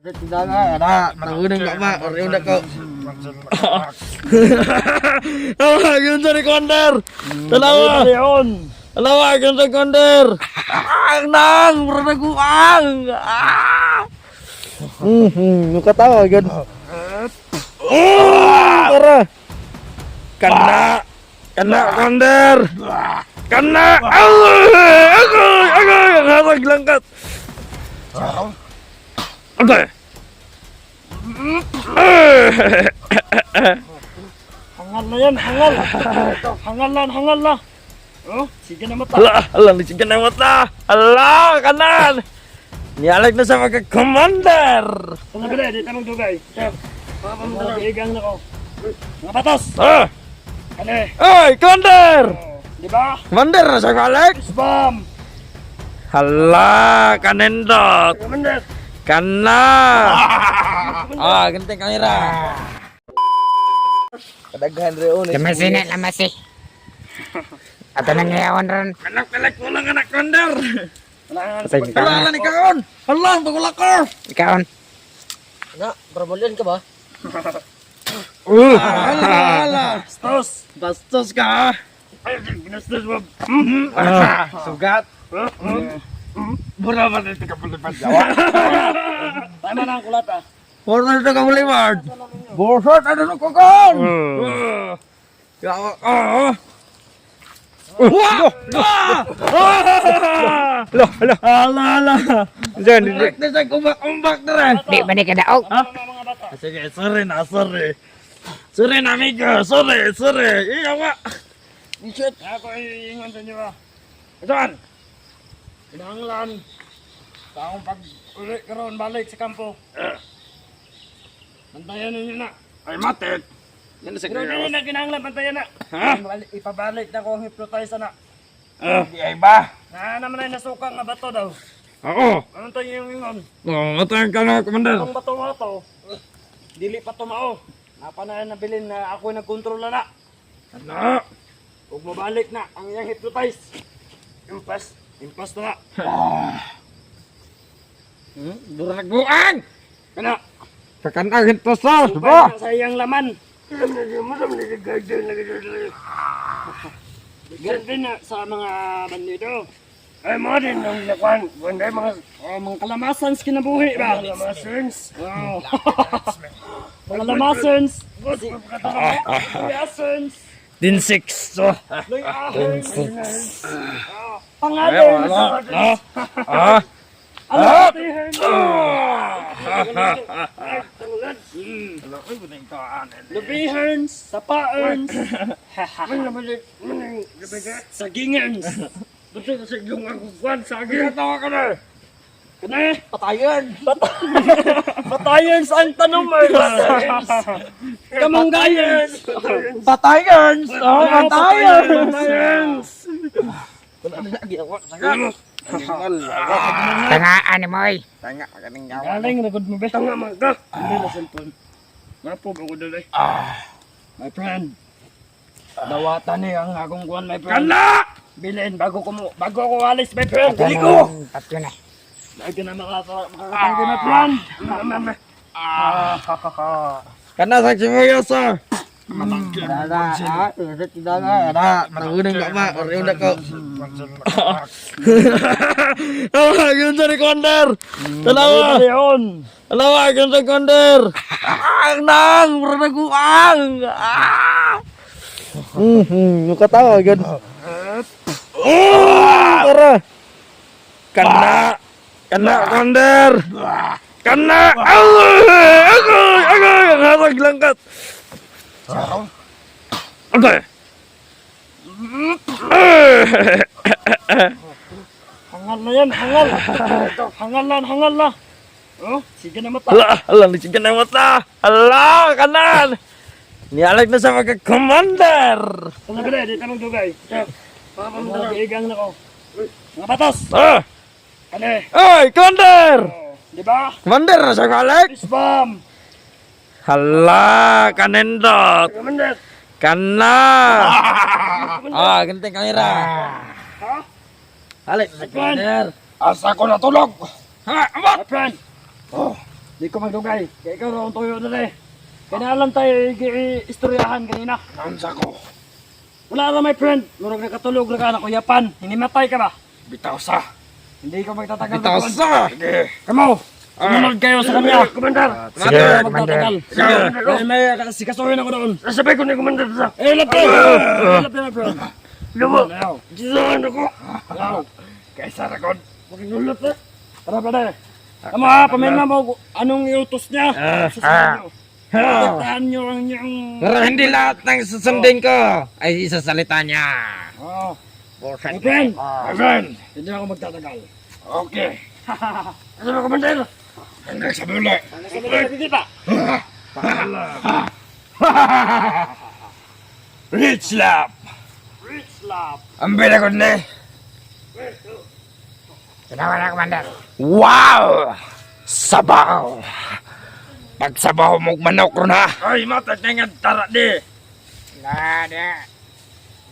Tidak ada. Tahunan nggak pak? Orang udah kok. Tawa, ganda ni Konder. Tawa. Tawa, ganda Konder. Nang, berada guang. Muka tawa gan. Tara. Kena Konder. Kena. Aku harus gelangkat. Apa? Hangal na yan, hangal. Hangal na. Oh, sige na mata. Alah, sige na mata. Alah, kanan. Nialag na sa magka-commander. Ano ba na, di tamang dugay. Igang na ko. Mga patos. Kani. Oy, commander. Di ba? Commander na sa kalag. Spam. Hala, kanendot. Commander. Kana. Ganteng kamera. Kadaghan reon. Lamasi. Ato nang ngayawan ron. Anak-anak mo lang anak commander. Wala Hala ni kaon. Hala, bagula ko. Ikaon. nga, barbolian ka ba? Hala. Bastos ka. Ay, ginastos mo. Sugat. Mura ba dito ka palipat Jawa? Tama na ang kulat ah. Mura dito ka palipat. Bosot, ano na ko kon? Yawa ka. Ala. Diyan, direct na sa kumbak na rin. Di ba ni kadaog? Mga bata. Sige, sorry. Sorry na, amigo. Sorry. Iyawa. Shit. Ako iingon sa inyo ba? Itoan. Kinahanglan. Taong pag-uli karon balik sa kampo. Bantayan ninyo na. Ay, matit. Yan na sa Pero hindi na kinahanglan, bantayan na. Ha? Ipabalik na ko ang hypnotize na. Di ay ba? Na naman ay nasuka nga bato daw. Oo. Anong tayo yung ingon? Matayin ka na, Commander. Ang bato nga to, dili pa tumao. Napanayan na bilin na ako nagkontrol na. Ano? Huwag mabalik na ang iyang hypnotize. Impas na. Dura nagbuang! Kana, Kakanang hito sa, subay na sa iyang laman. Ganda na sa mga bandido. Ay mo din ang lakwan. Ganda mga kalamasans kinabuhi ba? Kalamasans. Wow. Mga lamasans. Kalamasans. Din 6. So. Pangalan. Lubiherns, sapaerns, sagingerns. Gusto ko sa yung agugwan, saging. Tawa ka na. Kana? Patayan. Batayerns ang tanumers. Kamanggayerns. Patayan. Batayerns. Tangaan ni mo oy. Tanga ka ng yawa. Galing na good mo be. Tanga magka. Hindi na cellphone. Mapo ako dalay. My friend. Dawatan ni ang akong kuwan, my friend. Kala! Bilin bago ako alis, my friend. Dili Ko. ko. Tatlo na. Lagi na makakatanggi, my friend. Kana sa Chimoyosa. Ada. Tahunan nggak pak? Orang udah kok. Tawa, ganda ni Konder. Tawa, ganda Konder. Nang, berada guang. Muka tawa gan. Tara. Kena Konder. Kena. Aku harus gelangkat. Apa? Hangal na yan, hangal. Hangal na. Oh, sige na mata. Alah, sige na mata. Alah, kanan. Nialag na sa magka-commander. Ano ba na, di tamang dugay. Igang na ko. Mga patos. Kani. Oy, commander. Di ba? Commander na sa kalag. Spam. Hala, kanendot. Commander. Kana. Ganteng kamera. Ha? Halik na sa commander. Asa ko natulog. Ha, abot. My friend. Di ko magdugay. Kaya ikaw raw ang tuyo na rin. Kaya alam tayo istoryahan kanina. Naunsa ko. Wala na my friend. Murag nakatulog na ka na kuyapan. Hinimatay ka ba? Bitaw sa. Hindi ko magtatagal. Bitaw na sa. Sige. Kamo! Sumunod kayo sa kanya. Komandar! Sige, Hindi ako Commander. magtatagal. Sige. May sikasuhin ako doon. Nasabay ko ni Commander sa. Lapit! Lapit my friend. Lumo. Ayaw. Gisahan ako. Ayaw. Kaysa rakon. Makigulat eh. Tara pa na. Tama ha, pamilya mo anong iutos niya. Susunod niyo. Tataan niyo ang inyong... Pero hindi lahat ng susundin ko ay isasalita niya. Oh. My friend! My friend. Hindi ako magtatagal. Okay. Ano ba, Commander? Hanggang sa muli. Kita! Rich lap. Rich love! Ang bilagod ni. Ginawa na, Commander. Wow! Sabaw! Pagsabaw mong manok ron ha. Ay, matag na nga tara di. Nada.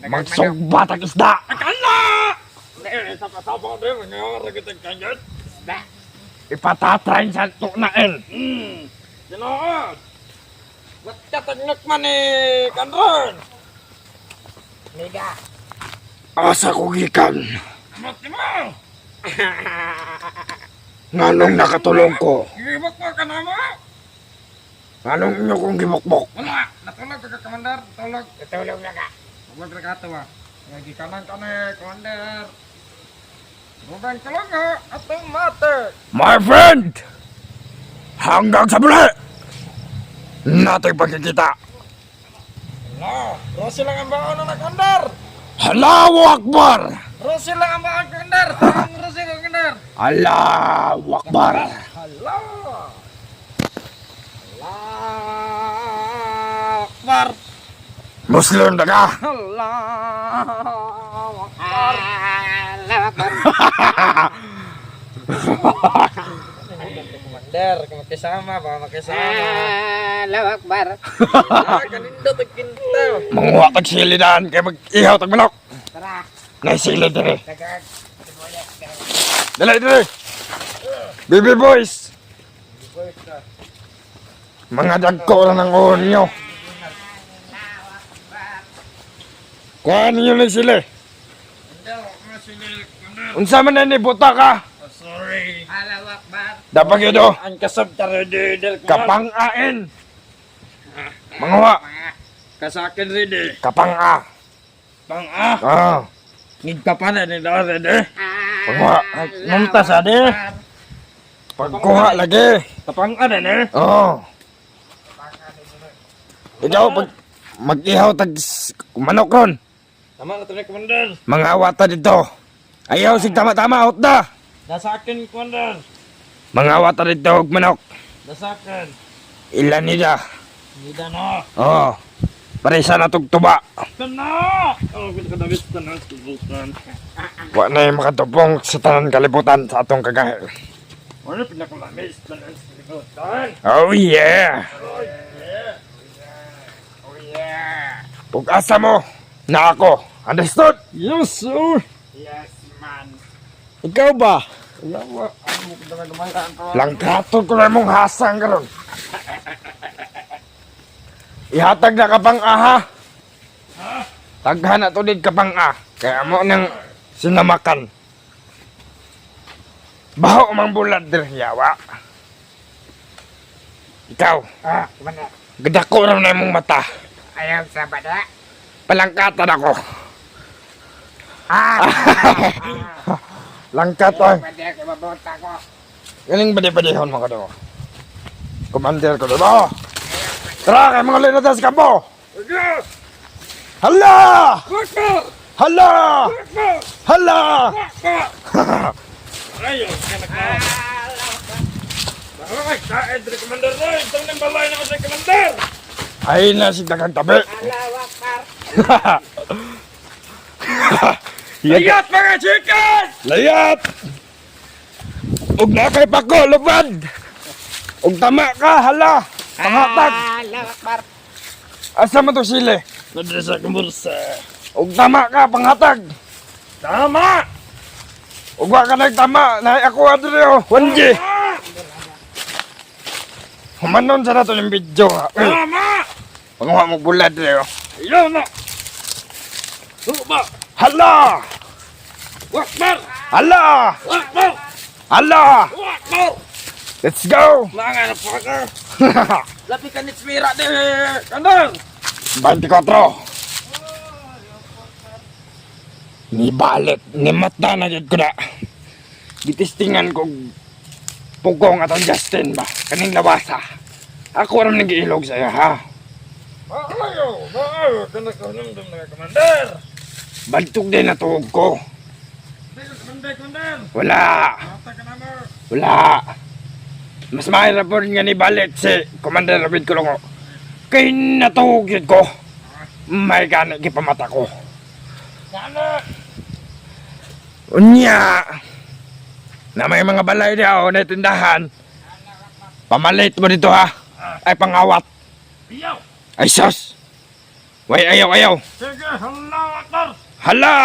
Magsugbatag isda. Akala! Sa pasabaw di, mangyawara kitang kanyot. Da. Ipatatrain sa tuknain. Sinood! Ba't katagnak man eh, Kandron? Liga. Asa ko gikan. Mati mo! Nganong nakatulong ko? Gibok mo ka na mo? Nganong inyo kong gibokbok? Wala! Natulog ka, Commander. Natulog. Tutulog na ka. Huwag na kato ha. Nagikanan ka na eh, Commander. Huwag ka lang ha. Atong mate. My friend! Hanggang sa muli! Nating pagkikita. Hala! Rosy lang ang baon na Commander! Allahu Akbar! Rosy lang ang baon, Commander! Rosy lang, Commander! Allahu Akbar! Hala! Allahu Akbar! Muslim na ka! Allahu Akbar! Allahu Akbar. Commander, makisama ba? Makisama. Allahu Akbar. Kaninda tagkinta. Manguha tag silidan kay mag-ihaw tag manok. Tara. Naisilid dire. Dagag. Dali dire. Baby boys. Mga dagko na ng uhon nyo. Kuhaan ninyo lang sila. Unsa man na ni buta ka? Sorry. Allahu Akbar. Dapat yun Ang kasab tara del Kapang-ain. Manguha. Kasakin rin eh. Kapang-a. Pang-ah. Ah. Ngigka pa na nila rin eh. Pagkuha. Mumtas ade. Pagkuha lagi. Kapang-ah rin eh. Oo. Ikaw, pag mag-ihaw tag manok ron. Tama na ito ni Commander. Mga awata dito. Ayaw sig tama-tama, out na. Nasa akin, Commander. Mga awata dito, og manok. Nasa akin. Ilan nila. Hindi na. Oo. Parisa na tugtuba. Kana! Oh, pinakadabit ka na. Tubukan. Wa na yung makatupong sa tanan kalibutan sa atong kagahe. Ano pinakalamis na lang sa libutan? Oh yeah. Ug asa mo na ako. Understood? Yes, sir. Yes, man. Ikaw ba? Langkaton ko na mong hasang karon. Ihatag na kapang aha. Taghan na to din kapang ah. Kaya mo nang sinamakan. Baho mang bulad dir yawa. Ikaw, Commander. gadako ra na imong mata. Ayaw sa bada. Palangkatan ako. Ah. Langkat ay. Pwede ako mabota ko. Galing badi-badihon mga kado. Commander ko diba? Tara kay mga linatas ka po. Hala! Hala! Hala! Ayaw, kanak na. Ay, kain dari Commander na. Ito nang balay na ko sa Commander. Ay na si dagang tabi. Allahu Akbar. Layat mga chicken! Layat! Ug na kay pako, lubad! Ug tama ka, hala! Pangatag! Allahu Akbar. Asa mo to sili? Nadra sa kumursa. Ug tama ka, pangatag! Tama! Ug wa ka nagtama, naay ako adre oh, 1G! Humanon sa nato yung video ha. Tama! Panguha mo bulad rin oh. Ayaw na! Suba! Hala! Wakbar! Hala! Wakbar! Hala! Wakbar! Let's go! Mga na po ka! Lapi ka nitsmira de! Kandang! 24. Ni balik, ni mata na jud ko na. Gitistingan ko pugong atong Justin ba, kaning lawasa. Ako ram nag-iilog sa'yo ha. Maayo! Maayo! Kanagkanamdam na Commander! Bagtog din na tuog ko. Commander! Wala. Mata ka naman! Wala. Mas mahirap po rin nga ni balik si Commander David Kulungo. Kay natuog yun ko. May gana gipamata ko. Sana! Unya. Na may mga balay diya o na tindahan. Pamalit mo dito ha. Ay pangawat. Iyaw! Ay sus. Way ayaw. Sige! Hala! Wakbar! Hala.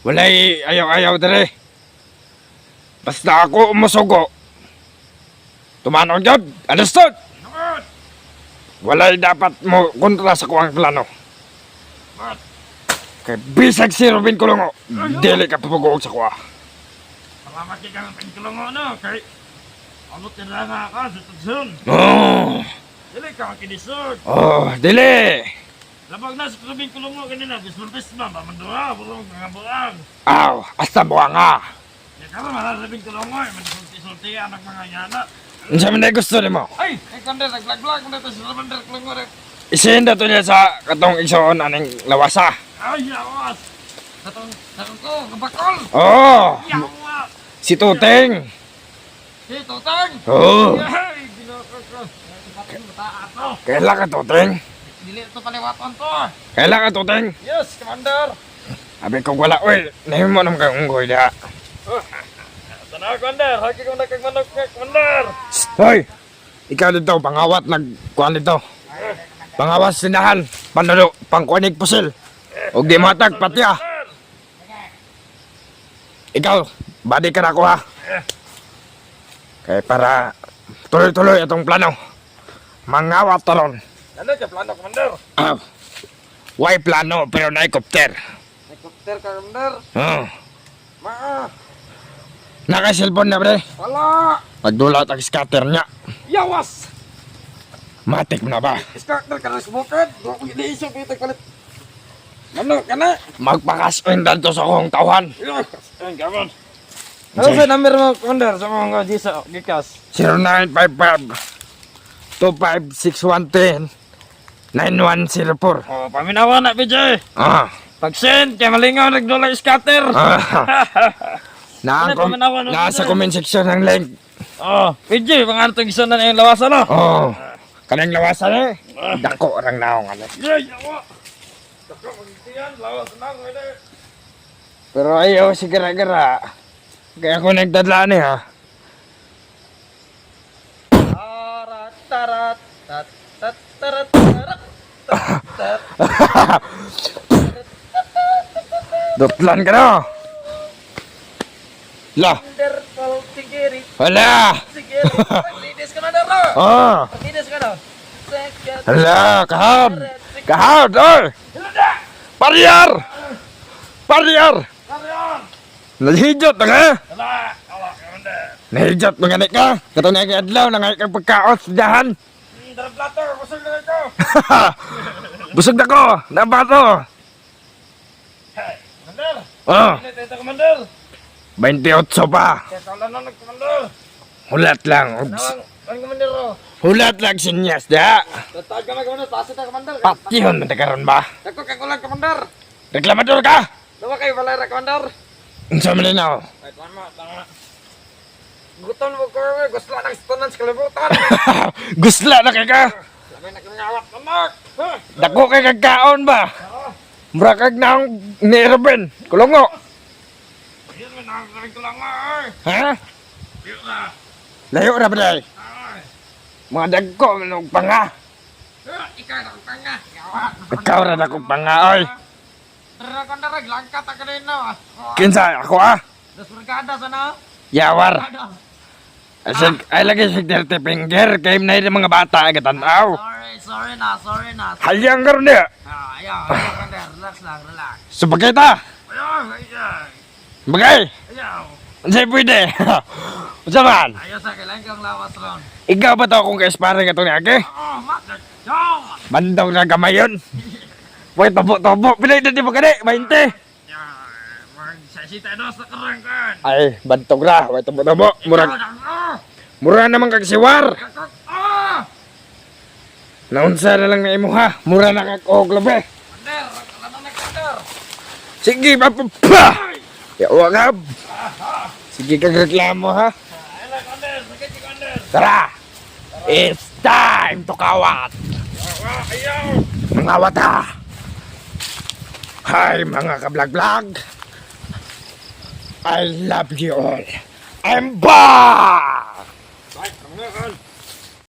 Walay ayaw dere. Basta ako umusugo. Tumanong jod. Understood? Naman! Walay dapat mo kontra sa kuwang plano. Mat! Kay bisag si Robin Kulungo. Dili ka papugoog sa kuwa. Salamat kay kang pagkulungo no! Kay... Ano tinanga ka sa tutsun? Oh. Dili ka ang kinisod! Oh, dili. Labag na sa kubing kulungo kanina! Bisulpis ba? Mamandura! Burong mga buang! Aw, hasta buwa nga. Di ka naman nasabing kulungo eh! Mansulti-sulti anak mga yana! Unsa man day gusto nimo? Ay! Ay kundi! Naglag-lag mo na ito sa Commander kulungo rin! Isinda to niya sa katong igsoon aning lawasa. Ay! Yawas! Natong ko! Kabakol! Oh, Yawas! si Tuteng. Si Tutang! Oh, Ay! Ginoko ko! Ay! Mataat to! kailan ka Tuteng? Dili ito paliwatan to! Kailan ka Tuteng? Yes! Commander! Abi ko wala, oy. Nahimo nam kang unggoy diha. Tanaw, Commander! Hagi kong nakagmanok ka, Commander! Hoy, ikaw dito, pangawat, nagkuhan dito. Pangawat sinahan, panalo, pangkuanig pusil. O di matag, patya. Ikaw, badi ka na ako ha. Kaya para tuloy-tuloy itong plano. Mangawat taron. Ano ka plano, Commander? Why plano, pero na-helicopter. Helicopter ka, Commander? Oh. Maa! Naka-cellphone na, bre. Wala! Pagdulat ang scatter niya. Yawas! Matik mo na ba? Starter ka na sa bukid! Hindi isip ito kulit! Ano ka na? Magpakas-in to sa akong tauhan. Yawas! Ayun, gaman! Ano sa number mo, Commander? Sa mga Gisa, Gikas? 0955 256 9104. Oh, paminawa na, PJ! Ah. Pag-send, kaya malingaw nagdula yung scatter! Ano, paminawa na, Nasa PJ? comment section ng link. Oh, PJ, mga ano itong isa na yung lawasan, no? Oh. Kanang lawasan eh. Dako orang naong ano. Yeah, yawa! Saka, mag-itiyan, lawas na, pwede! Pero ayaw si gara-gara. Kaya ako nagdadlaan eh ha. Tarat, tarat, tat, tat, tarat, tarat, tat, tat. Dutlan ka na. La. Wonderful, sigiri, Wala. sigiri. Paglinis ka na na, bro! Oh. Paglinis ka na. Second. Hala. Kahad. Kahad. Oy. Pariyar. Pariyar. Karyan! Nahijot na ka. Wala! Wala, Commander! Nahijot mga ka. Katong nga adlaw na nga kang pagkaot sa dahan. Darang plato! Busog na ito! Busog na ko. Nabato. Hey! Commander! Oh. Ano ito, Commander? 28 pa. Kaya kaulan na Commander! Hulat lang. Nawang, ang Commander, oh! Hulat lang sinyas da. Tatawag ka na, Commander! Taas ito, Commander! Patihon man karon ba? Ako kagulang, Commander! Reklamador ka. Lawa kayo, Valera, Commander! Unsa man na? Ay, tama, tama! Gutom mo ko, gusto lang ng stunan sa kalibutan! Gusla na kay ka. Lamay na kang ngawat, anak! Ha? Dako kay kagkaon ba? Mura kag naong ni Ruben. Kulungo. Ayun, may nakakasabi ko lang, ay! Ha? Yun na! Layo ra ba day? Ay! Mga dagko manong panga. Ikaw na kang tanga! Ngawat! Ikaw ra na kong panga oy. Tara, Commander, langkat ka rin, no? Kinsa ako ah? Das brigada sana. Yawar. Ada. Ay lagi si dirty finger. Kaya na yung mga bata ay katanaw. Sorry na. Halyang karon niya. Ayaw, Commander. Relax lang. Subagay ta. Ayaw. Bagay. Unsay pwede. Unsa man? Ayaw sa kailangan kang lawas ron. Ikaw ba to kung ka-sparring atong ni Ake? Master. Jong! Bandog na gamay yun. Boy, tobo. Pilay na di ba gani? 20. Magsasita dos sa karangkan. Ay, bantog ra. Boy, tobo. Mura naman kag siwar. Naunsa na lang na imo ha. Mura na kag og labi. Commander, kailangan na Commander. Sige, papapa. Yawa ka. Sige kag reklamo ha. Commander, sakit si Commander. Tara. It's time to kawat. Ayaw. Mga wata. Hi mga kablag-blag. I love you all. I'm back!